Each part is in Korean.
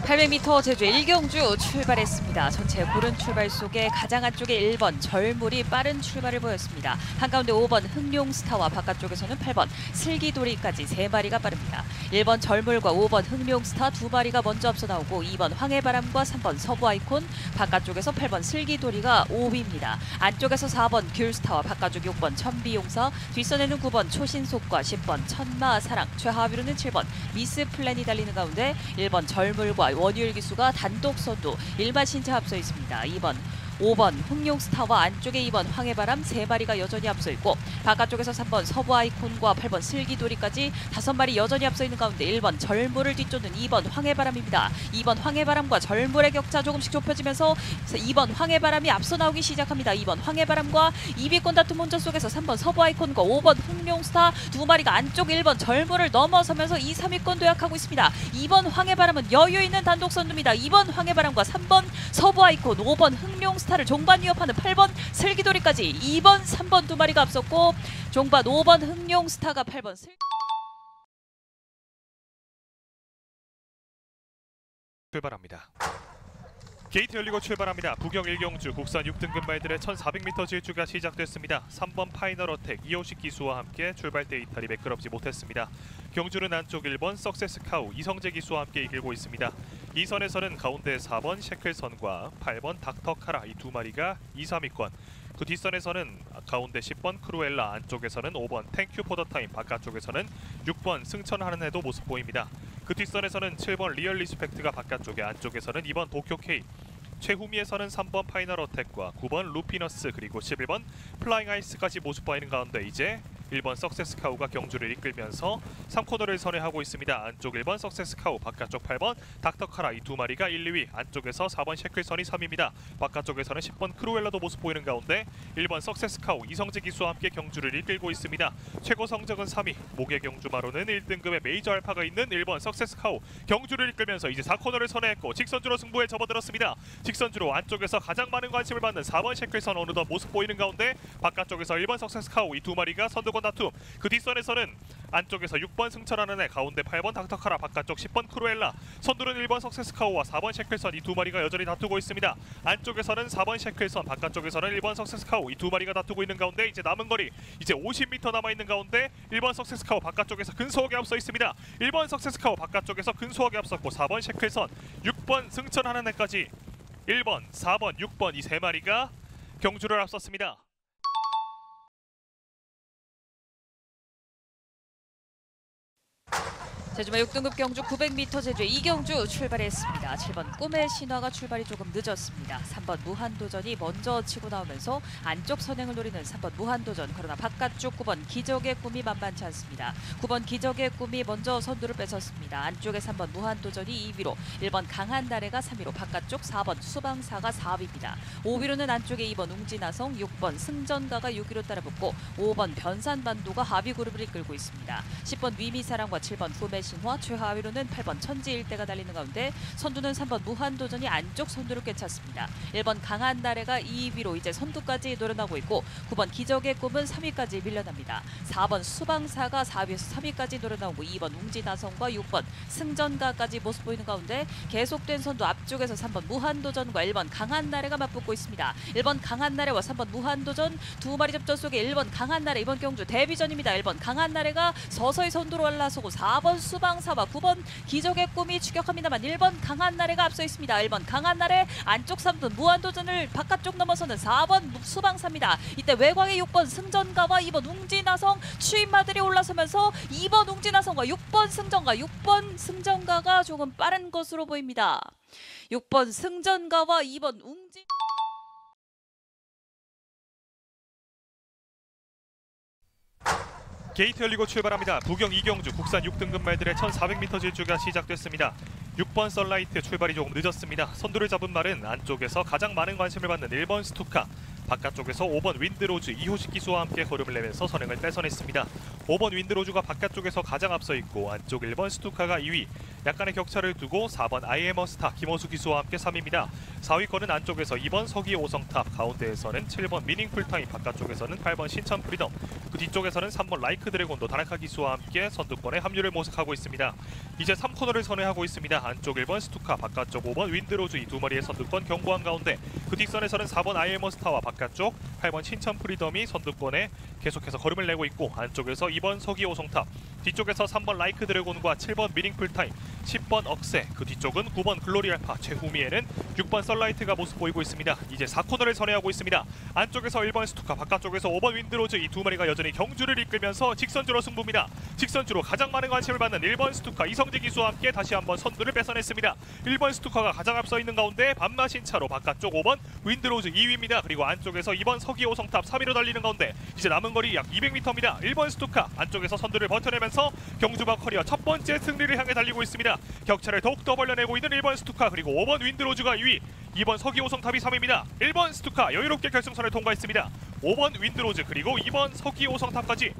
800m 제주 1경주 출발했습니다. 전체 고른 출발 속에 가장 안쪽에 1번 절물이 빠른 출발을 보였습니다. 한가운데 5번 흑룡스타와 바깥쪽에서는 8번 슬기돌이까지 3마리가 빠릅니다. 1번 절물과 5번 흑룡스타 2마리가 먼저 앞서 나오고 2번 황해바람과 3번 서부아이콘, 바깥쪽에서 8번 슬기돌이가 5위입니다. 안쪽에서 4번 귤스타와 바깥쪽 6번 천비용사, 뒷선에는 9번 초신속과 10번 천마사랑, 최하위로는 7번 미스플랜이 달리는 가운데 1번 절물과 원유일 기수가 단독 선두 1마신차 앞서 있습니다. 5번 흑룡스타와 안쪽에 2번 황해바람 3마리가 여전히 앞서 있고, 바깥쪽에서 3번 서부아이콘과 8번 슬기돌이까지 5마리 여전히 앞서 있는 가운데 1번 절물을 뒤쫓는 2번 황해바람입니다. 2번 황해바람과 절물의 격차 조금씩 좁혀지면서 2번 황해바람이 앞서 나오기 시작합니다. 2번 황해바람과 2위권 다툼 혼전 속에서 3번 서부아이콘과 5번 흑룡스타 2마리가 안쪽 1번 절물을 넘어서면서 2, 3위권 도약하고 있습니다. 2번 황해바람은 여유 있는 단독 선두입니다. 2번 황해바람과 3번 서부아이콘, 5번 흑룡스타 스타를 종반 위협하는 8번 슬기돌이까지 2번, 3번 2마리가 앞섰고, 종반 5번 흑룡스타가 8번 출발합니다. 게이트 열리고 출발합니다. 부경 1경주 국산 6등급 말들의 1400m 질주가 시작됐습니다. 3번 파이널 어택 이호식 기수와 함께 출발대 이탈이 매끄럽지 못했습니다. 경주는 안쪽 1번 석세스카우 이성재 기수와 함께 이끌고 있습니다. 2선에서는 가운데 4번 셰클선과 8번 닥터카라 이 2마리가 2, 3위권, 그 뒷선에서는 가운데 10번 크루엘라, 안쪽에서는 5번 땡큐 포더타임, 바깥쪽에서는 6번 승천하는 해도 모습 보입니다. 그 뒷선에서는 7번 리얼 리스펙트가 바깥쪽에, 안쪽에서는 2번 도쿄케이, 최후미에서는 3번 파이널 어택과 9번 루피너스, 그리고 11번 플라잉 아이스까지 모습 보이는 가운데 이제 1번 석세스카우가 경주를 이끌면서 3코너를 선회하고 있습니다. 안쪽 1번 석세스카우, 바깥쪽 8번 닥터카라 이 2마리가 1, 2위, 안쪽에서 4번 셰클선이 3위입니다. 바깥쪽에서는 10번 크루엘라도 모습 보이는 가운데 1번 석세스카우 이성재 기수와 함께 경주를 이끌고 있습니다. 최고 성적은 3위, 목의 경주마로는 1등급의 메이저 알파가 있는 1번 석세스카우, 경주를 이끌면서 이제 4코너를 선회했고 직선주로 승부에 접어들었습니다. 직선주로 안쪽에서 가장 많은 관심을 받는 4번 셰클선 어느덧 모습 보이는 가운데, 바깥쪽에서 1번 석세스카우 이 2마리가 선두 다툼, 그 뒷선에서는 안쪽에서 6번 승천하는 애, 가운데 8번 닥터카라, 바깥쪽 10번 크루엘라, 선두는 1번 석세스카우와 4번 셰클선 이 2마리가 여전히 다투고 있습니다. 안쪽에서는 4번 셰클선, 바깥쪽에서는 1번 석세스카우 이 2마리가 다투고 있는 가운데 이제 남은 거리 이제 50m 남아있는 가운데 1번 석세스카우 바깥쪽에서 근소하게 앞서 있습니다. 1번 석세스카우 바깥쪽에서 근소하게 앞섰고 4번 셰클선, 6번 승천하는 애까지 1번, 4번, 6번 이 3마리가 경주를 앞섰습니다. 제주마 6등급 경주 900m 제주 2경주 출발했습니다. 7번 꿈의 신화가 출발이 조금 늦었습니다. 3번 무한도전이 먼저 치고 나오면서 안쪽 선행을 노리는 3번 무한도전, 그러나 바깥쪽 9번 기적의 꿈이 만만치 않습니다. 9번 기적의 꿈이 먼저 선두를 뺏었습니다. 안쪽에 3번 무한도전이 2위로, 1번 강한 나래가 3위로, 바깥쪽 4번 수방사가 4위입니다. 5위로는 안쪽에 2번 웅진아성, 6번 승전가가 6위로 따라붙고 5번 변산반도가 하위 그룹을 이끌고 있습니다. 10번 위미사랑과 7번 후메 신화, 최하위로는 8번 천지일대가 달리는 가운데 선두는 3번 무한도전이 안쪽 선두를 꿰찼습니다. 1번 강한 나래가 2위로 이제 선두까지 노려나고 있고, 9번 기적의 꿈은 3위까지 밀려납니다. 4번 수방사가 4위에서 3위까지 노려나오고 2번 웅지나성과 6번 승전가까지 모습 보이는 가운데 계속된 선두 앞쪽에서 3번 무한도전과 1번 강한 나래가 맞붙고 있습니다. 1번 강한 나래와 3번 무한도전 2마리 접전 속에 1번 강한 나래 이번 경주 데뷔전입니다. 1번 강한 나래가 서서히 선두로 올라서고 4번 수방사와 9번 기적의 꿈이 추격합니다만 1번 강한 나래가 앞서 있습니다. 1번 강한 나래, 안쪽 3번 무한도전을 바깥쪽 넘어서는 4번 수방사입니다. 이때 외곽의 6번 승전가와 2번 웅진아성 추임마들이 올라서면서 2번 웅진아성과 6번 승전가, 6번 승전가가 조금 빠른 것으로 보입니다. 6번 승전가와 2번 웅진 게이트 열리고 출발합니다. 부경 2경주 국산 6등급 말들의 1400m 질주가 시작됐습니다. 6번 썬라이트 출발이 조금 늦었습니다. 선두를 잡은 말은 안쪽에서 가장 많은 관심을 받는 1번 스투카, 바깥쪽에서 5번 윈드로즈 이호식 기수와 함께 걸음을 내면서 선행을 뺏어냈습니다. 5번 윈드로즈가 바깥쪽에서 가장 앞서 있고 안쪽 1번 스투카가 2위. 약간의 격차를 두고 4번 아이에머스타 김호수 기수와 함께 3위입니다. 4위권은 안쪽에서 2번 서기 오성탑, 가운데에서는 7번 미닝풀타임, 바깥쪽에서는 8번 신천 프리덤, 그 뒤쪽에서는 3번 라이크 드래곤도 다나카 기수와 함께 선두권에 합류를 모색하고 있습니다. 이제 3코너를 선회하고 있습니다. 안쪽 1번 스투카, 바깥쪽 5번 윈드로즈, 이 두 마리의 선두권 경고한 가운데 그 뒷선에서는 4번 아이에머스타와 바깥쪽 8번 신천 프리덤이 선두권에 계속해서 걸음을 내고 있고, 안쪽에서 2번 서기 오성탑, 뒤쪽에서 3번 라이크 드래곤과 7번 미닝풀타임, 10번 억세, 그 뒤쪽은 9번 글로리 알파, 최후미에는 6번 썰라이트가 모습 보이고 있습니다. 이제 4코너를 선회하고 있습니다. 안쪽에서 1번 스투카, 바깥쪽에서 5번 윈드로즈, 이 두 마리가 여전히 경주를 이끌면서 직선주로 승부입니다. 직선주로 가장 많은 관심을 받는 1번 스투카 이성재 기수와 함께 다시 한번 선두를 뺏어냈습니다. 1번 스투카가 가장 앞서 있는 가운데 반마신 차로 바깥쪽 5번 윈드로즈 2위입니다. 그리고 안쪽에서 2번 서기 오성탑 3위로 달리는 가운데 이제 남은 거리 약 200m입니다. 1번 스투카 안쪽에서 선두를 버텨내면서 경주박 커리어 첫 번째 승리를 향해 달리고 있습니다. 격차를 더욱더 벌려내고 있는 1번 스투카, 그리고 5번 윈드로즈가 2위, 2번 서기 오성탑이 3위입니다. 1번 스투카 여유롭게 결승선을 통과했습니다. 5번 윈드로즈 그리고 2번 서기 오성탑까지.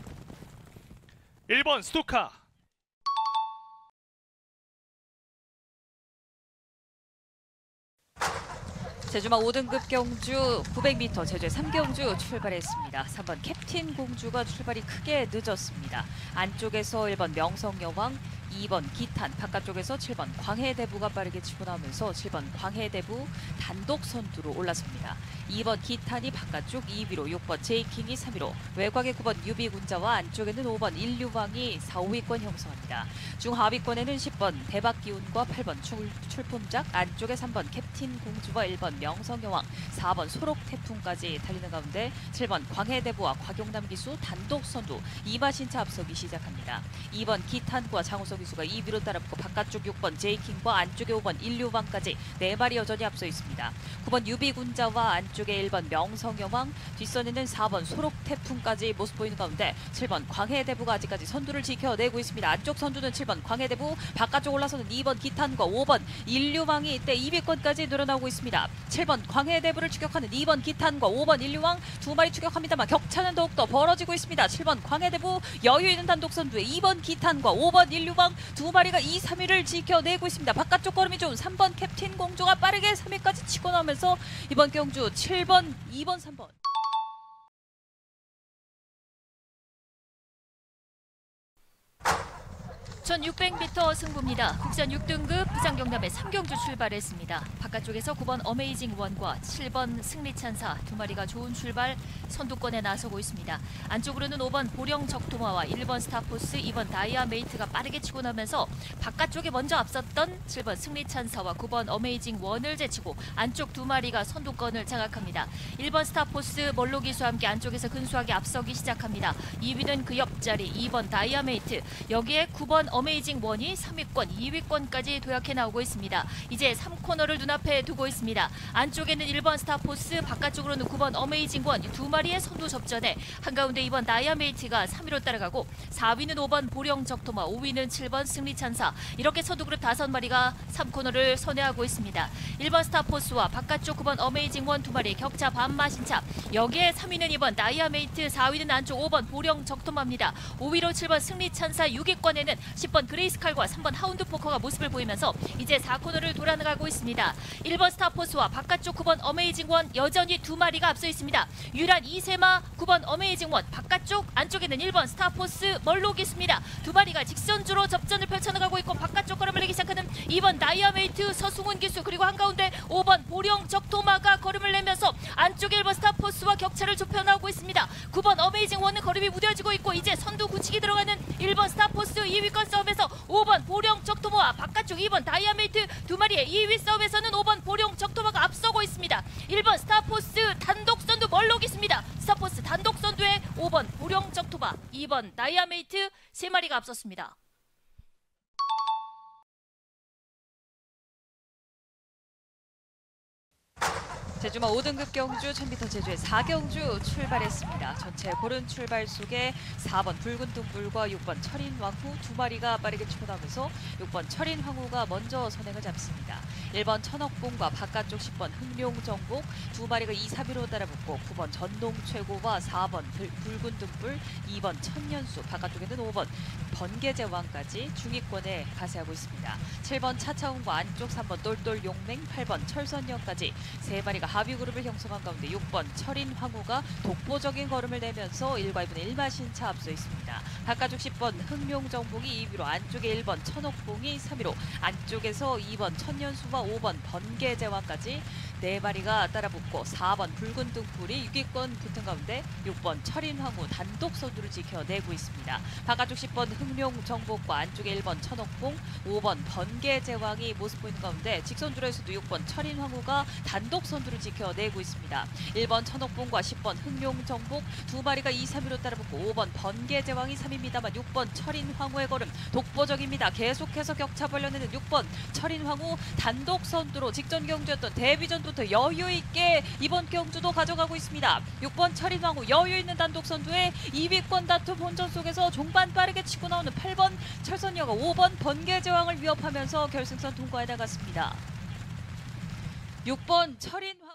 1번 스투카. 제주마 5등급 경주 900m 제주의 3경주 출발했습니다. 3번 캡틴 공주가 출발이 크게 늦었습니다. 안쪽에서 1번 명성여왕, 2번 기탄, 바깥쪽에서 7번 광해대부가 빠르게 치고 나오면서 7번 광해대부 단독 선두로 올라섭니다. 2번 기탄이 바깥쪽 2위로, 6번 제이킹이 3위로, 외곽의 9번 유비군자와 안쪽에는 5번 인류왕이 4, 5위권 형성합니다. 중하위권에는 10번 대박기운과 8번 출품작, 안쪽에 3번 캡틴 공주와 1번 명성여왕, 4번 소록태풍까지 달리는 가운데 7번 광해대부와 곽용남 기수 단독 선두, 이마신차 앞서기 시작합니다. 2번 기탄과 장우석 기수가 2위로 따라붙고 바깥쪽 6번 제이킹과 안쪽에 5번 인류왕까지 4마리 여전히 앞서 있습니다. 9번 유비군자와 안쪽에 1번 명성여왕, 뒷선에는 4번 소록태풍까지 모습 보이는 가운데 7번 광해대부가 아직까지 선두를 지켜내고 있습니다. 안쪽 선두는 7번 광해대부, 바깥쪽 올라서는 2번 기탄과 5번 인류왕이 이때 2위권까지 늘어나고 있습니다. 7번 광해대부를 추격하는 2번 기탄과 5번 인류왕 두 마리 추격합니다만 격차는 더욱더 벌어지고 있습니다. 7번 광해대부 여유 있는 단독 선두에 2번 기탄과 5번 인류왕 두 마리가 2, 3위를 지켜내고 있습니다. 바깥쪽 걸음이 좋은 3번 캡틴 공주가 빠르게 3위까지 치고 나오면서 이번 경주 7번, 2번, 3번. 1600m 승부입니다. 국산 6등급 부산경남의 3경주 출발했습니다. 바깥쪽에서 9번 어메이징 원과 7번 승리찬사 두 마리가 좋은 출발 선두권에 나서고 있습니다. 안쪽으로는 5번 보령 적토마와 1번 스타포스, 2번 다이아메이트가 빠르게 치고 나면서 바깥쪽에 먼저 앞섰던 7번 승리찬사와 9번 어메이징 원을 제치고 안쪽 두 마리가 선두권을 장악합니다. 1번 스타포스 멀로기수와 함께 안쪽에서 근소하게 앞서기 시작합니다. 2위는 그 옆자리 2번 다이아메이트, 여기에 9번 어메이징 원이 3위권, 2위권까지 도약해 나오고 있습니다. 이제 3코너를 눈앞에 두고 있습니다. 안쪽에는 1번 스타포스, 바깥쪽으로는 9번 어메이징 원, 두 마리의 선두 접전에 한가운데 2번 다이아메이트가 3위로 따라가고 4위는 5번 보령 적토마, 5위는 7번 승리찬사, 이렇게 선두그룹 5마리가 3코너를 선회하고 있습니다. 1번 스타포스와 바깥쪽 9번 어메이징 원 두 마리의 격차 반마신차, 여기에 3위는 2번 다이아메이트, 4위는 안쪽 5번 보령 적토마입니다. 5위로 7번 승리찬사, 6위권에는 10번 그레이스칼과 3번 하운드포커가 모습을 보이면서 이제 4코너를 돌아가고 있습니다. 1번 스타포스와 바깥쪽 9번 어메이징 원 여전히 두 마리가 앞서 있습니다. 유란 이세마 9번 어메이징 원, 바깥쪽 안쪽에는 1번 스타포스 멀로기수입니다. 두 마리가 직선주로 접전을 펼쳐나가고 있고 바깥쪽 걸음을 내기 시작하는 2번 다이아메이트 서승훈 기수, 그리고 한가운데 5번 보령 적토마가 걸음을 내면서 안쪽에 1번 스타포스와 격차를 좁혀나오고 있습니다. 9번 어메이징 원은 걸음이 무뎌지고 있고 이제 선두 굳히기 들어가는 1번 스타포스 2위권 싸움에서 5번 보령 적토마와 바깥쪽 2번 다이아메이트 두 마리의 2위 싸움에서는 5번 보령 적토마가 앞서고 있습니다. 1번 스타포스 단독 선두 멀록있습니다. 스타포스 단독 선두에 5번 보령 적토마, 2번 다이아메이트 세 마리가 앞섰습니다. 제주마 5등급 경주 1000m 제주의 4경주 출발했습니다. 전체 고른 출발 속에 4번 붉은 등불과 6번 철인왕후 두 마리가 빠르게 치고 나오면서 6번 철인왕후가 먼저 선행을 잡습니다. 1번 천억봉과 바깥쪽 10번 흥룡정복 두 마리가 2, 3위로 따라붙고 9번 전동최고와 4번 붉은 등불, 2번 천년수, 바깥쪽에는 5번 번개제왕까지 중위권에 가세하고 있습니다. 7번 차차운과 안쪽 3번 똘똘용맹, 8번 철선역까지 세 마리가 하위 그룹을 형성한 가운데 6번 철인황후가 독보적인 걸음을 내면서 1과 2분의 1마신차 앞서 있습니다. 바깥쪽 10번 흥룡정복이 2위로 안쪽에 1번 천옥봉이 3위로 안쪽에서 2번 천년수와 5번 번개제왕까지 네 마리가 따라붙고 4번 붉은 등불이 6위권 붙은 가운데 6번 철인황후 단독 선두를 지켜내고 있습니다. 바깥쪽 10번 흥룡정복과 안쪽에 1번 천옥봉, 5번 번개제왕이 모습 보이는 가운데 직선주로에서도 6번 철인황후가 단독 선두를 지켜내고 있습니다. 1번 천옥봉과 10번 흥룡정복 두 마리가 2, 3위로 따라붙고 5번 번개제왕이 3위입니다만 6번 철인황후의 걸음 독보적입니다. 계속해서 격차 벌려내는 6번 철인황후 단독 선두로 직전 경주였던 데뷔전부터 여유 있게 이번 경주도 가져가고 있습니다. 6번 철인황후 여유 있는 단독 선두에 2위권 다툼 본전 속에서 종반 빠르게 치고 나오는 8번 철선여가 5번 번개제왕을 위협하면서 결승선 통과해 나갔습니다. 6번 철인황후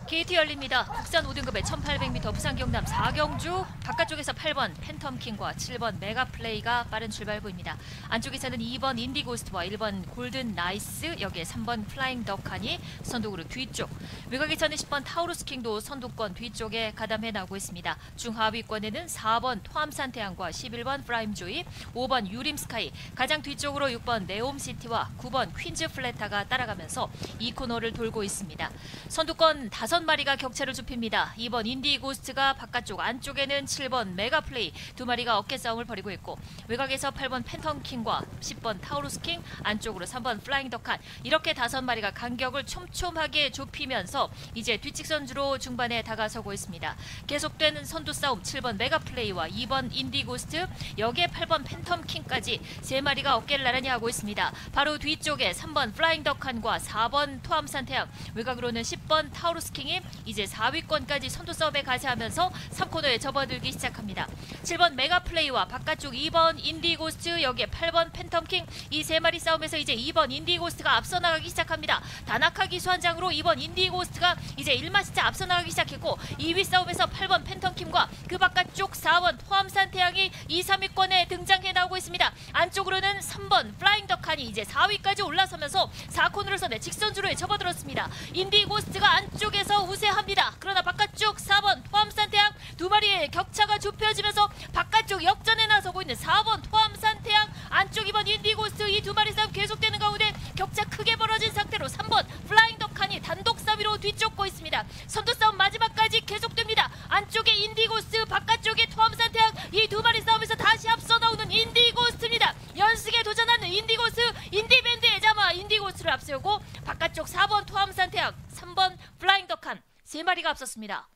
KT 열립니다. 국산 5등급의 1800m 부산 경남 4경주 바깥쪽에서 8번 팬텀킹과 7번 메가플레이가 빠른 출발 보입니다. 안쪽에서는 2번 인디고스트와 1번 골든 나이스, 여기에 3번 플라잉 덕하니 선두그룹 뒤쪽, 외곽에서는 10번 타우루스킹도 선두권 뒤쪽에 가담해 나오고 있습니다. 중하위권에는 4번 토암산태양과 11번 프라임조이, 5번 유림스카이, 가장 뒤쪽으로 6번 네옴시티와 9번 퀸즈 플래타가 따라가면서 이 코너를 돌고 있습니다. 선두권 5마리가 격차를 좁힙니다. 2번 인디고스트가 바깥쪽, 안쪽에는 7번 메가플레이 두 마리가 어깨 싸움을 벌이고 있고, 외곽에서 8번 팬텀킹과 10번 타우루스킹, 안쪽으로 3번 플라잉 덕한, 이렇게 5마리가 간격을 촘촘하게 좁히면서 이제 뒷직선주로 중반에 다가서고 있습니다. 계속되는 선두 싸움, 7번 메가플레이와 2번 인디고스트, 여기에 8번 팬텀킹까지 3마리가 어깨를 나란히 하고 있습니다. 바로 뒤쪽에 3번 플라잉 덕한과 4번 토암산태양, 외곽으로는 10번 타우루스킹 이제 4위권까지 선두 싸움에 가세하면서 3코너에 접어들기 시작합니다. 7번 메가플레이와 바깥쪽 2번 인디고스트, 여기에 8번 팬텀킹, 이 3마리 싸움에서 이제 2번 인디고스트가 앞서 나가기 시작합니다. 다나카 기수 한 장으로 2번 인디고스트가 이제 1마시차 앞서 나가기 시작했고, 2위 싸움에서 8번 팬텀킹과 그 바깥쪽 4번 토암산태양이 2, 3위권에 등장해 나오고 있습니다. 안쪽으로는 3번 플라잉 덕한이 이제 4위까지 올라서면서 4코너에서 직선주로에 접어들었습니다. 인디고스트가 안쪽에서 우세합니다. 그러나 바깥쪽 4번 토암산태양 두 마리의 격차가 좁혀지면서 바깥쪽 역전에 나서고 있는 4번 토암산태양, 안쪽 2번 인디고스트, 이 두 마리 싸움 계속되는 가운데 격차 크게 벌어진 상태로 3번 플라잉 덕한이 단독 3위로 뒤쫓고 있습니다. 선두 싸움 마지막까지 계속됩니다. 안쪽에 인디고스트, 바깥쪽에 토암산태양, 이 두 마리 싸움에서 다시 앞서 나오는 인디고스트입니다. 연승에 도전하는 인디고스트, 인디밴드의 자마 인디고스트를 앞세우고 바깥쪽 4번 토암산태양, 3번 플라잉 덕한 3마리가 앞섰습니다.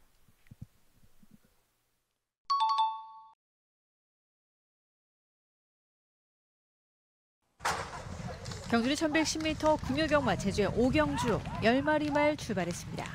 경주는 1110m 금요경마 제주의 5경주 10마리 말 출발했습니다.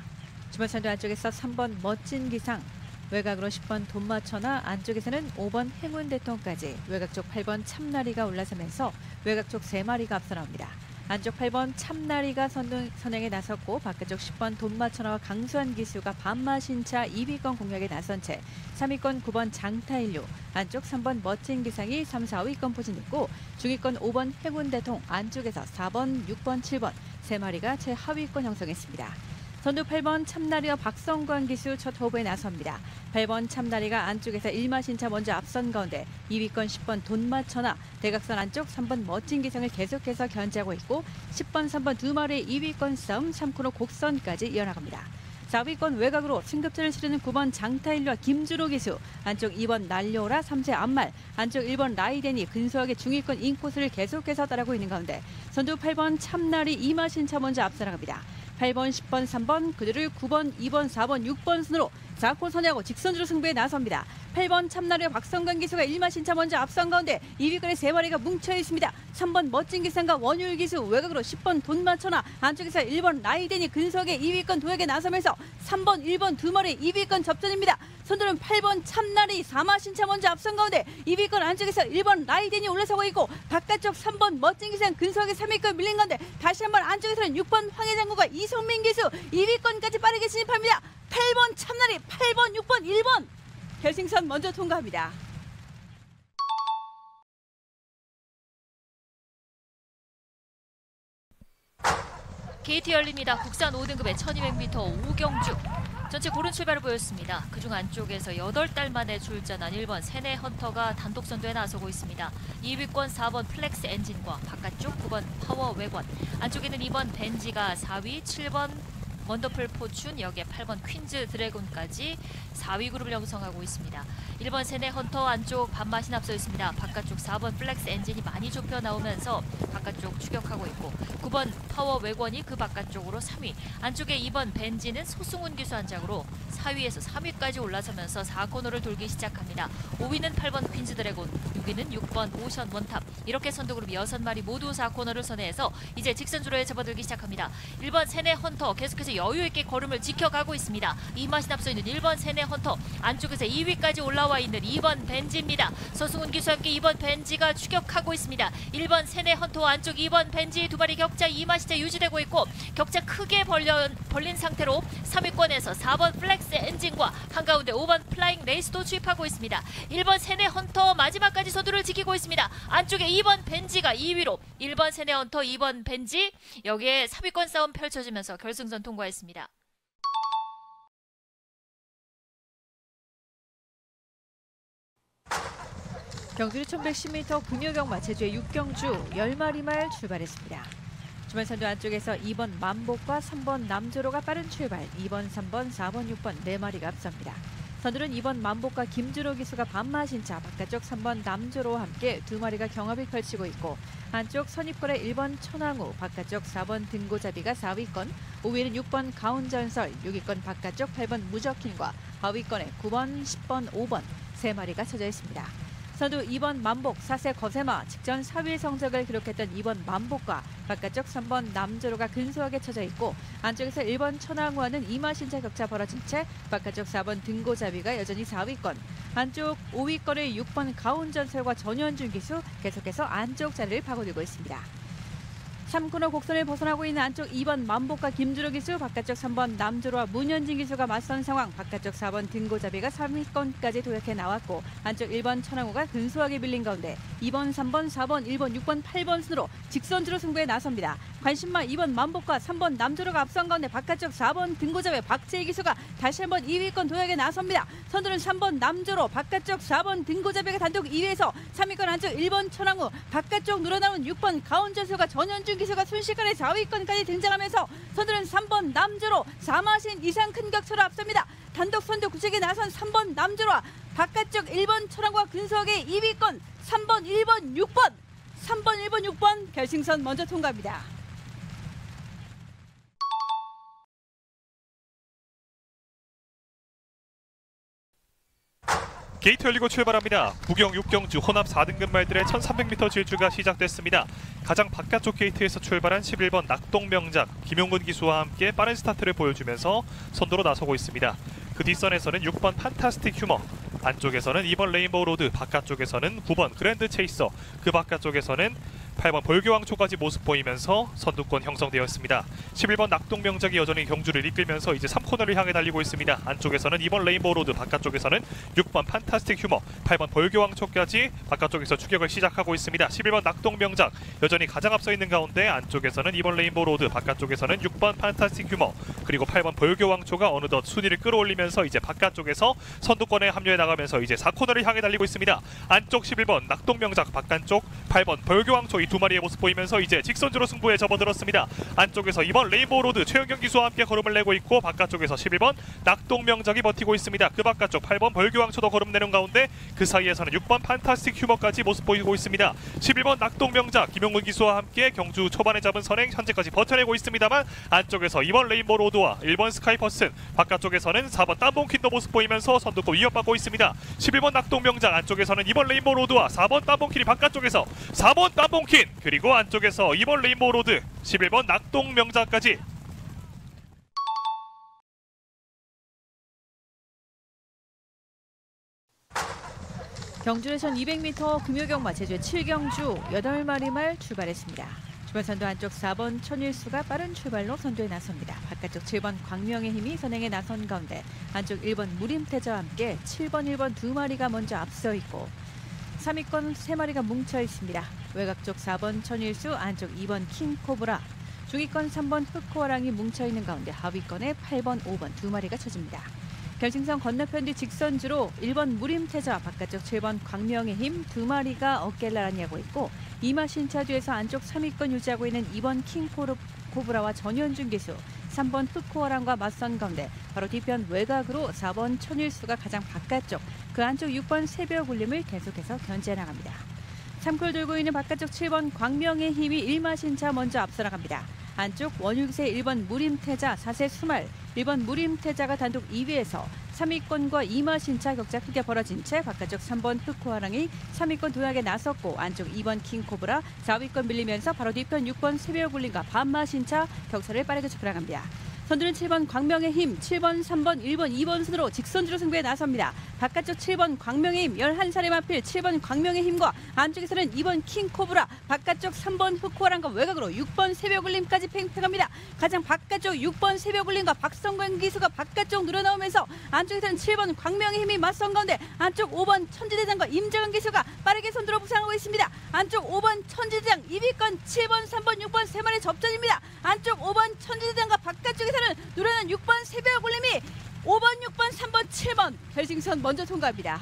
주말선두 안쪽에서 3번 멋진 기상, 외곽으로 10번 돈마천하, 안쪽에서는 5번 행운대통까지 외곽 쪽 8번 참나리가 올라서면서 외곽 쪽 3마리가 앞서 나옵니다. 안쪽 8번 참나리가 선행에 나섰고, 바깥쪽 10번 돈마천하와 강수한 기수가 반마신차 2위권 공략에 나선 채 3위권 9번 장타일류, 안쪽 3번 멋진 기상이 3, 4위권 포진했고, 중위권 5번 행운대통, 안쪽에서 4번, 6번, 7번 3마리가 최하위권 형성했습니다. 선두 8번 참나리와 박성광 기수 첫 호흡에 나섭니다. 8번 참나리가 안쪽에서 1마신차 먼저 앞선 가운데 2위권 10번 돈마천하, 대각선 안쪽 3번 멋진 기상을 계속해서 견제하고 있고, 10번, 3번 두 마리의 2위권 싸움 3코너 곡선까지 이어나갑니다. 4위권 외곽으로 승급전을 치르는 9번 장타일류와 김주로 기수, 안쪽 2번 날려오라 3세 암말, 안쪽 1번 라이덴이 근소하게 중위권 인코스를 계속해서 따라고 있는 가운데 선두 8번 참나리 2마신차 먼저 앞서 나갑니다. 8번, 10번, 3번, 그들을 9번, 2번, 4번, 6번 순으로 4코 선회하고 직선주로 승부에 나섭니다. 8번 참나루의 박성관 기수가 1마 신차 먼저 앞선 가운데 2위권에 3마리가 뭉쳐 있습니다. 3번 멋진 기상과 원율 기수, 외곽으로 10번 돈마천하, 안쪽에서 1번 라이덴이 근소하게 2위권 도약에 나서면서 3번, 1번 2마리 2위권 접전입니다. 선두는 8번 참나리 4마 신차 먼저 앞선 가운데 2위권 안쪽에서 1번 라이덴이 올라서고 있고, 바깥쪽 3번 멋진 기상 근소하게 3위권 밀린 건데 다시 한번 안쪽에서는 6번 황해장구가 이성민 기수 2위권까지 빠르게 진입합니다. 8번 참나리, 8번, 6번, 1번 결승선 먼저 통과합니다. 게이트 열립니다. 국산 5등급의 1200m 오경주. 전체 고른 출발을 보였습니다. 그중 안쪽에서 8달 만에 출전한 1번 세네 헌터가 단독 선두에 나서고 있습니다. 2위권 4번 플렉스 엔진과 바깥쪽 9번 파워 웨건. 안쪽에는 2번 벤지가 4위, 7번 원더풀 포춘, 여기에 8번 퀸즈 드래곤까지 4위 그룹을 형성하고 있습니다. 1번 세네 헌터 안쪽 반맛이 앞서 있습니다. 바깥쪽 4번 플렉스 엔진이 많이 좁혀 나오면서 바깥쪽 추격하고 있고, 9번 파워 웨건이 그 바깥쪽으로 3위, 안쪽에 2번 벤지는 소승훈 기수 한 장으로 4위에서 3위까지 올라서면서 4코너를 돌기 시작합니다. 5위는 8번 퀸즈 드래곤, 6위는 6번 오션 원탑. 이렇게 선두그룹 6마리 모두 4코너를 선회해서 이제 직선주로에 접어들기 시작합니다. 1번 세네 헌터 계속해서 여유있게 걸음을 지켜가고 있습니다. 2마신 앞서 있는 1번 세네 헌터, 안쪽에서 2위까지 올라와 있는 2번 벤지입니다. 서승훈 기수와 함께 2번 벤지가 추격하고 있습니다. 1번 세네 헌터와 안쪽 2번 벤지 두 마리 격차 2마시째 유지되고 있고, 격차 크게 벌린 상태로 3위권에서 4번 플렉스 엔진과 한가운데 5번 플라잉 레이스도 추입하고 있습니다. 1번 세네 헌터 마지막까지 서두를 지키고 있습니다. 안쪽에 2번 벤지가 2위로 1번 세네 헌터, 2번 벤지, 여기에 3위권 싸움 펼쳐지면서 결승선 통과했습니다. 경주는 1110m 금요경마 제주의 육경주 10마리 말 출발했습니다. 주말선두 안쪽에서 2번 만복과 3번 남조로가 빠른 출발, 2번, 3번, 4번, 6번 4마리가 앞섭니다. 선두는 2번 만복과 김준호 기수가 반마신차, 바깥쪽 3번 남조로와 함께 2마리가 경합을 펼치고 있고, 안쪽 선입권에 1번 천왕우, 바깥쪽 4번 등고잡이가 4위권, 5위는 6번 가운전설, 6위권 바깥쪽 8번 무적힌과 하위권에 9번, 10번, 5번 3마리가 쳐져 있습니다. 선두 2번 만복, 4세 거세마, 직전 4위 성적을 기록했던 2번 만복과 바깥쪽 3번 남조로가 근소하게 쳐져 있고, 안쪽에서 1번 천왕우와는 2마 신차 격차 벌어진 채 바깥쪽 4번 등고잡이가 여전히 4위권, 안쪽 5위권의 6번 가운전설과 전현준 기수 계속해서 안쪽 자리를 파고들고 있습니다. 3코너 곡선을 벗어나고 있는 안쪽 2번 만복과 김주로 기수, 바깥쪽 3번 남조로와 문현진 기수가 맞선 상황, 바깥쪽 4번 등고잡이가 3위권까지 도약해 나왔고, 안쪽 1번 천왕우가 근소하게 밀린 가운데 2번, 3번, 4번, 1번, 6번, 8번 순으로 직선주로 승부에 나섭니다. 관심마 2번 만복과 3번 남조로가 앞선 가운데 바깥쪽 4번 등고잡이 박재희 기수가 다시 한번 2위권 도약에 나섭니다. 선두는 3번 남조로, 바깥쪽 4번 등고잡이가 단독 2위에서 3위권 안쪽 1번 천왕우, 바깥쪽 늘어나온 6번 가운전수가 전현준 기수가 순식간에 4위권까지 등장하면서 선두는 3번 남조로 4마신 이상 큰 격차로 앞섭니다. 단독 선두 구sek에 나선 3번 남조로와 바깥쪽 1번 천왕과 근소하게 2위권 3번, 1번, 6번 3번, 1번, 6번 결승선 먼저 통과합니다. 게이트 열리고 출발합니다. 부경 6경주 혼합 4등급 말들의 1300m 질주가 시작됐습니다. 가장 바깥쪽 게이트에서 출발한 11번 낙동명작 김용근 기수와 함께 빠른 스타트를 보여주면서 선두로 나서고 있습니다. 그 뒷선에서는 6번 판타스틱 휴머, 안쪽에서는 2번 레인보우 로드, 바깥쪽에서는 9번 그랜드 체이서, 그 바깥쪽에서는 8번 볼교왕초까지 모습 보이면서 선두권 형성되었습니다. 11번 낙동명작이 여전히 경주를 이끌면서 이제 3코너를 향해 달리고 있습니다. 안쪽에서는 2번 레인보우 로드, 바깥쪽에서는 6번 판타스틱 휴머, 8번 볼교왕초까지 바깥쪽에서 추격을 시작하고 있습니다. 11번 낙동명작 여전히 가장 앞서 있는 가운데 안쪽에서는 2번 레인보우 로드, 바깥쪽에서는 6번 판타스틱 휴머, 그리고 8번 볼교왕초가 어느덧 순위를 끌어올리면서 이제 바깥쪽에서 선두권에 합류해 나가면서 이제 4코너를 향해 달리고 있습니다. 안쪽 11번 낙동명작, 바깥쪽 8번 볼교왕초 이 두 마리의 모습 보이면서 이제 직선주로 승부에 접어들었습니다. 안쪽에서 2번 레인보우 로드 최영경 기수와 함께 걸음을 내고 있고 바깥쪽에서 11번 낙동명작이 버티고 있습니다. 그 바깥쪽 8번 벌교왕초도 걸음 내는 가운데 그 사이에서는 6번 판타스틱 휴머까지 모습 보이고 있습니다. 11번 낙동명작 김용문 기수와 함께 경주 초반에 잡은 선행 현재까지 버텨내고 있습니다만 안쪽에서 2번 레인보우 로드와 1번 스카이퍼슨 바깥쪽에서는 4번 땀봉킨도 모습 보이면서 선두권 위협받고 있습니다. 11번 낙동명작 안쪽에서는 2번 레인보우 로드와 4번 땀봉킨이 바깥쪽에서 4번 땀봉킨 그리고 안쪽에서 2번 레인보우 로드 11번 낙동명작까지 경주에선 200m 금요경마 제주의 7경주 8마리 말 출발했습니다. 주변선도 안쪽 4번 천일수가 빠른 출발로 선두에 나섭니다. 바깥쪽 7번 광명의 힘이 선행에 나선 가운데 안쪽 1번 무림태자와 함께 7번 1번 두 마리가 먼저 앞서 있고 3위권 3마리가 뭉쳐 있습니다. 외곽 쪽 4번 천일수, 안쪽 2번 킹코브라, 중위권 3번 흑호랑이 뭉쳐 있는 가운데 하위권에 8번 5번 두 마리가 쳐집니다. 결승선 건너편 뒤 직선주로 1번 무림태자, 바깥쪽 7번 광명의 힘 두 마리가 어깨를 나란히 하고 있고 이마 신차 뒤에서 안쪽 3위권 유지하고 있는 2번 킹코브라와 전현준 기수, 3번 흑호랑과 맞선 가운데 바로 뒤편 외곽으로 4번 천일수가 가장 바깥쪽, 그 안쪽 6번 새벽 울림을 계속해서 견제해 나갑니다. 3콜 돌고 있는 바깥쪽 7번 광명의 힘이 1마 신차 먼저 앞서 나갑니다. 안쪽 원육세 1번 무림태자, 4세 수말, 1번 무림태자가 단독 2위에서 3위권과 2마 신차 격차 크게 벌어진 채 바깥쪽 3번 흑호랑이 3위권 도약에 나섰고 안쪽 2번 킹코브라 4위권 밀리면서 바로 뒤편 6번 새벽울림과 반마 신차 격차를 빠르게 좁혀 나갑니다. 선두는 7번 광명의 힘, 7번, 3번, 1번, 2번 순으로 직선주로 승부에 나섭니다. 바깥쪽 7번 광명의 힘, 11살의 마필 7번 광명의 힘과 안쪽에서는 2번 킹코브라, 바깥쪽 3번 흑호랑과 외곽으로 6번 새벽울림까지 팽팽합니다. 가장 바깥쪽 6번 새벽울림과 박성관 기수가 바깥쪽 늘어나오면서 안쪽에서는 7번 광명의 힘이 맞선 가운데 안쪽 5번 천지대장과 임재원 기수가 빠르게 선두로 부상하고 있습니다. 안쪽 5번 천지대장 2위권 7번, 3번, 6번 세 마리 접전입니다. 안쪽 5번 천지대장과 바깥쪽에서는 누르는 6번 새벽울림이 5번, 6번, 3번, 7번 결승선 먼저 통과합니다.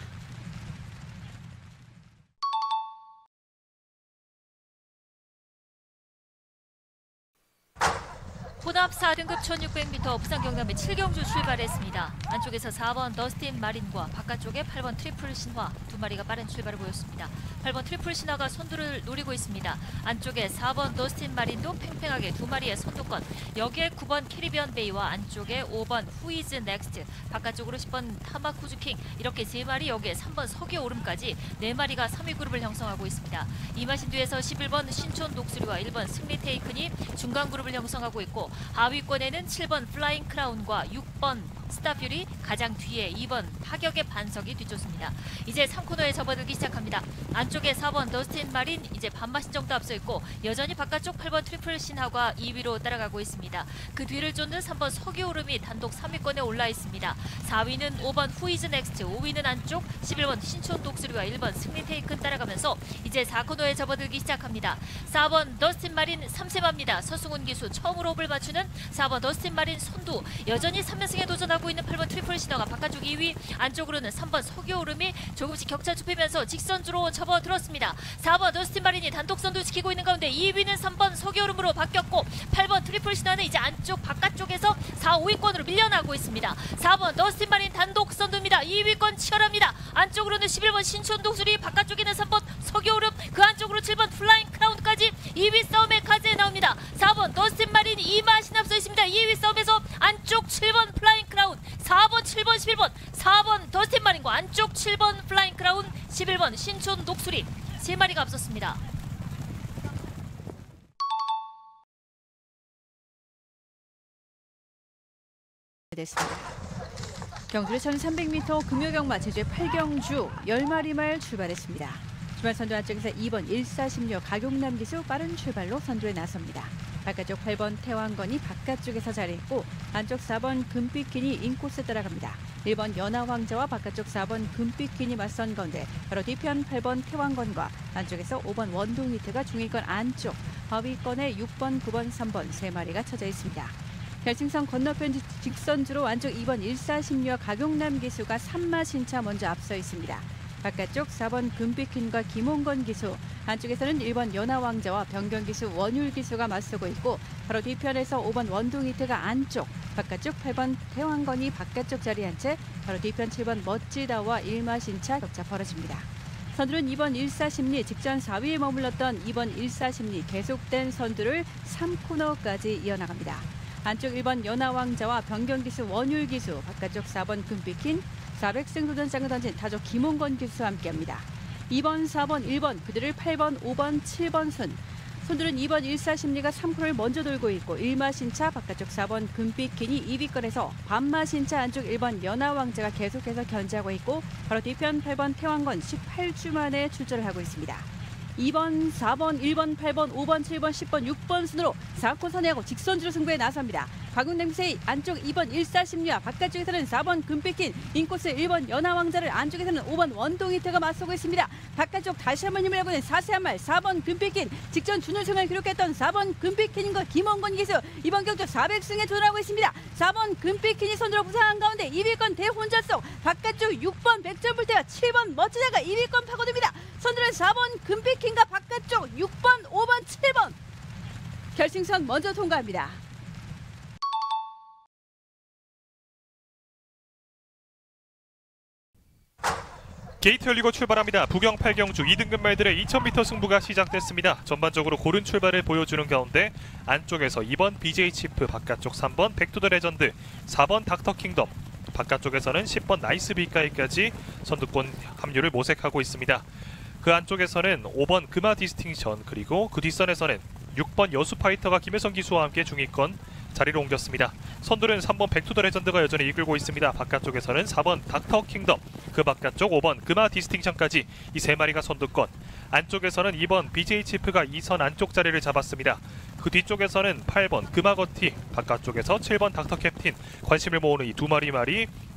혼합 4등급 1600m 부산 경남의 7경주 출발했습니다. 안쪽에서 4번 더스틴 마린과 바깥쪽에 8번 트리플 신화 두 마리가 빠른 출발을 보였습니다. 8번 트리플 신화가 선두를 노리고 있습니다. 안쪽에 4번 더스틴 마린도 팽팽하게 두 마리의 선두권, 여기에 9번 캐리비언 베이와 안쪽에 5번 후이즈 넥스트, 바깥쪽으로 10번 타마쿠즈킹, 이렇게 세 마리, 여기에 3번 석유 오름까지 네 마리가 3위 그룹을 형성하고 있습니다. 이마신 뒤에서 11번 신촌 독수리와 1번 승리 테이큰이 중간 그룹을 형성하고 있고 하위권에는 7번 플라잉 크라운과 6번 스타퓨리, 가장 뒤에 2번 파격의 반석이 뒤쫓습니다. 이제 3코너에 접어들기 시작합니다. 안쪽에 4번 더스틴 마린 이제 반마신 정도 앞서 있고 여전히 바깥쪽 8번 트리플 신하가 2위로 따라가고 있습니다. 그 뒤를 쫓는 3번 석유오름이 단독 3위권에 올라 있습니다. 4위는 5번 후이즈 넥스트, 5위는 안쪽 11번 신촌 독수리와 1번 승리 테이큰 따라가면서 이제 4코너에 접어들기 시작합니다. 4번 더스틴 마린 3세마입니다. 서승훈 기수 처음으로 홉을 맞추는 4번 더스틴 마린 선두, 여전히 3연승에 도전하고 있는 8번 트리플 신화가 바깥쪽 2위, 안쪽으로는 3번 석유오름이 조금씩 격차 좁히면서 직선주로 접어들었습니다. 4번 더스틴 마린이 단독 선두 지키고 있는 가운데 2위는 3번 석유오름으로 바뀌었고 8번 트리플 신화는 이제 안쪽 바깥쪽에서 4, 5위권으로 밀려나고 있습니다. 4번 더스틴 마린 단독 선두입니다. 2위권 치열합니다. 안쪽으로는 11번 신촌 독수리, 바깥쪽에는 3번 석유오름, 그 안쪽으로 7번 플라잉 크라운까지 2위 싸움에 가지에 나옵니다. 4번 더스틴 마린 2마신 앞서 있습니다. 2위 싸움에서 안쪽 7번 플라잉 크라운, 4번, 7번, 11번, 4번 더스틴 마린과 안쪽 7번 플라잉 크라운, 11번 신촌 독수리 세 마리가 앞섰습니다. 됐습니다. 경주의 1300m 금요경마 제주의 8경주 10마리 말 출발했습니다. 주말 선두 안쪽에서 2번 1416 가경남 기수 빠른 출발로 선두에 나섭니다. 바깥쪽 8번 태왕건이 바깥쪽에서 자리했고 안쪽 4번 금빛킨이 인코스 따라갑니다. 1번 연하왕자와 바깥쪽 4번 금빛킨이 맞선 가운데 바로 뒤편 8번 태왕건과 안쪽에서 5번 원동히트가 중위권 안쪽, 하위권에 6번, 9번, 3번 세 마리가 쳐져 있습니다. 결승선 건너편 직선주로 안쪽 2번 1416 가경남 기수가 3마 신차 먼저 앞서 있습니다. 바깥쪽 4번 금비킨과 김홍건 기수, 안쪽에서는 1번 연하왕자와 병경 기수, 원율 기수가 맞서고 있고 바로 뒤편에서 5번 원동이트가 안쪽, 바깥쪽 8번 태왕건이 바깥쪽 자리에 한 채 바로 뒤편 7번 멋지다와 일마신차 격차 벌어집니다. 선두는 2번 1사심리 직전 4위에 머물렀던 2번 1사심리 계속된 선두를 3코너까지 이어나갑니다. 안쪽 1번 연하왕자와 병경기수 원율 기수, 바깥쪽 4번 금비킨, 400승 도전장을 던진 타조 김홍건 기수와 함께합니다. 2번, 4번, 1번, 그들을 8번, 5번, 7번 선두는 2번 1사심리가 3코너를 먼저 돌고 있고 일마신차 바깥쪽 4번 금비킨이 2위권에서 반마신차 안쪽 1번 연하왕자가 계속해서 견제하고 있고 바로 뒤편 8번 태왕건 18주 만에 출전을 하고 있습니다. 2번, 4번, 1번, 8번, 5번, 7번, 10번, 6번 순으로 4코 선회하고 직선주로 승부에 나섭니다. 박운냄새 안쪽 2번 1사심리와 바깥쪽에서는 4번 금비킨, 인코스 1번 연하왕자를 안쪽에서는 5번 원동이트가 맞서고 있습니다. 바깥쪽 다시 한번 힘을 내보는 사세한 말 4번 금비킨, 직전 준우승을 기록했던 4번 금비킨과 김원건 기수 이번 경주 400승에 도전하고 있습니다. 4번 금비킨이 선두로 부상한 가운데 2위권 대혼자속, 바깥쪽 6번 백전불태와 7번 멋지다가 2위권 파고듭니다. 선두는 4번 금비킨과 바깥쪽 6번, 5번, 7번 결승선 먼저 통과합니다. 게이트 열리고 출발합니다. 부경 8경주 2등급 말들의 2000m 승부가 시작됐습니다. 전반적으로 고른 출발을 보여주는 가운데 안쪽에서 2번 BJ 치프, 바깥쪽 3번 백투더 레전드, 4번 닥터 킹덤, 바깥쪽에서는 10번 나이스 비까이까지 선두권 합류를 모색하고 있습니다. 그 안쪽에서는 5번 금화 디스팅션, 그리고 그 뒷선에서는 6번 여수 파이터가 김혜성 기수와 함께 중위권 자리로 옮겼습니다. 선두는 3번 백투더 레전드가 여전히 이끌고 있습니다. 바깥쪽에서는 4번 닥터 킹덤, 그 바깥쪽 5번 금화 디스팅션까지 이 세 마리가 선두권. 안쪽에서는 2번 BJ 치프가 2선 안쪽 자리를 잡았습니다. 그 뒤쪽에서는 8번 금화거티, 바깥쪽에서 7번 닥터 캡틴, 관심을 모으는 이 두 마리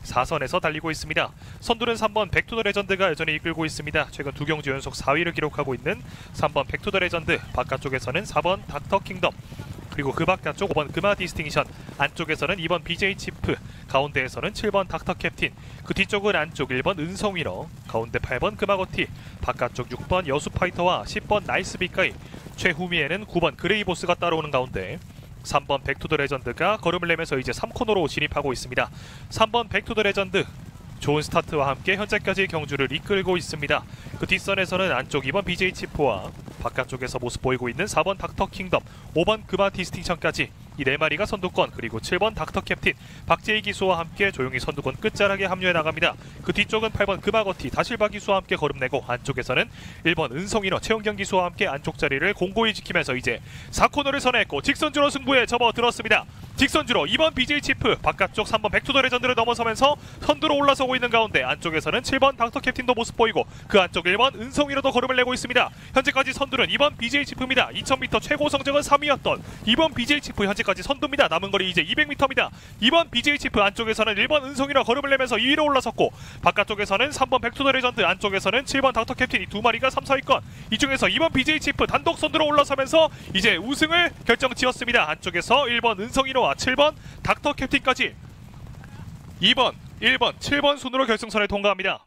4선에서 달리고 있습니다. 선두는 3번 백투더 레전드가 여전히 이끌고 있습니다. 최근 두 경주 연속 4위를 기록하고 있는 3번 백투더 레전드, 바깥쪽에서는 4번 닥터 킹덤, 그리고 그 바깥쪽 5번 금화 디스팅션, 안쪽에서는 2번 BJ 치프, 가운데에서는 7번 닥터 캡틴, 그 뒤쪽은 안쪽 1번 은성위너, 가운데 8번 금화거티, 바깥쪽 6번 여수 파이터와 10번 나이스 비까이, 최후미에는 9번 그레이보스가 따라오는 가운데 3번 백투더 레전드가 걸음을 내면서 이제 3코너로 진입하고 있습니다. 3번 백투더 레전드 좋은 스타트와 함께 현재까지 경주를 이끌고 있습니다. 그 뒷선에서는 안쪽 2번 BJ 치프와 바깥쪽에서 모습 보이고 있는 4번 닥터 킹덤, 5번 금화 디스팅션까지 이 네 마리가 선두권, 그리고 7번 닥터 캡틴 박재희 기수와 함께 조용히 선두권 끝자락에 합류해 나갑니다. 그 뒤쪽은 8번 금화거티 다실바 기수와 함께 걸음내고 안쪽에서는 1번 은성인어 최은경 기수와 함께 안쪽 자리를 공고히 지키면서 이제 4코너를 선회했고 직선주로 승부에 접어들었습니다. 직선주로 2번 BJ 치프, 바깥쪽 3번 백투더 레전드를 넘어서면서 선두로 올라서고 있는 가운데 안쪽에서는 7번 닥터 캡틴도 모습 보이고 그 안쪽 1번 은성이로도 걸음을 내고 있습니다. 현재까지 선두는 2번 BJ 치프입니다. 2000m 최고 성적은 3위였던 2번 BJ 치프 현재까지 선두입니다. 남은 거리 이제 200m입니다. 2번 BJ 치프 안쪽에서는 1번 은성이로 걸음을 내면서 2위로 올라섰고 바깥쪽에서는 3번 백투더 레전드, 안쪽에서는 7번 닥터 캡틴, 이 두 마리가 3, 4위권. 이 중에서 2번 BJ 치프 단독 선두로 올라서면서 이제 우승을 결정지었습니다. 안쪽에서 1번 은성이로 7번 닥터 캡틴까지 2번, 1번, 7번 순으로 결승선에 통과합니다.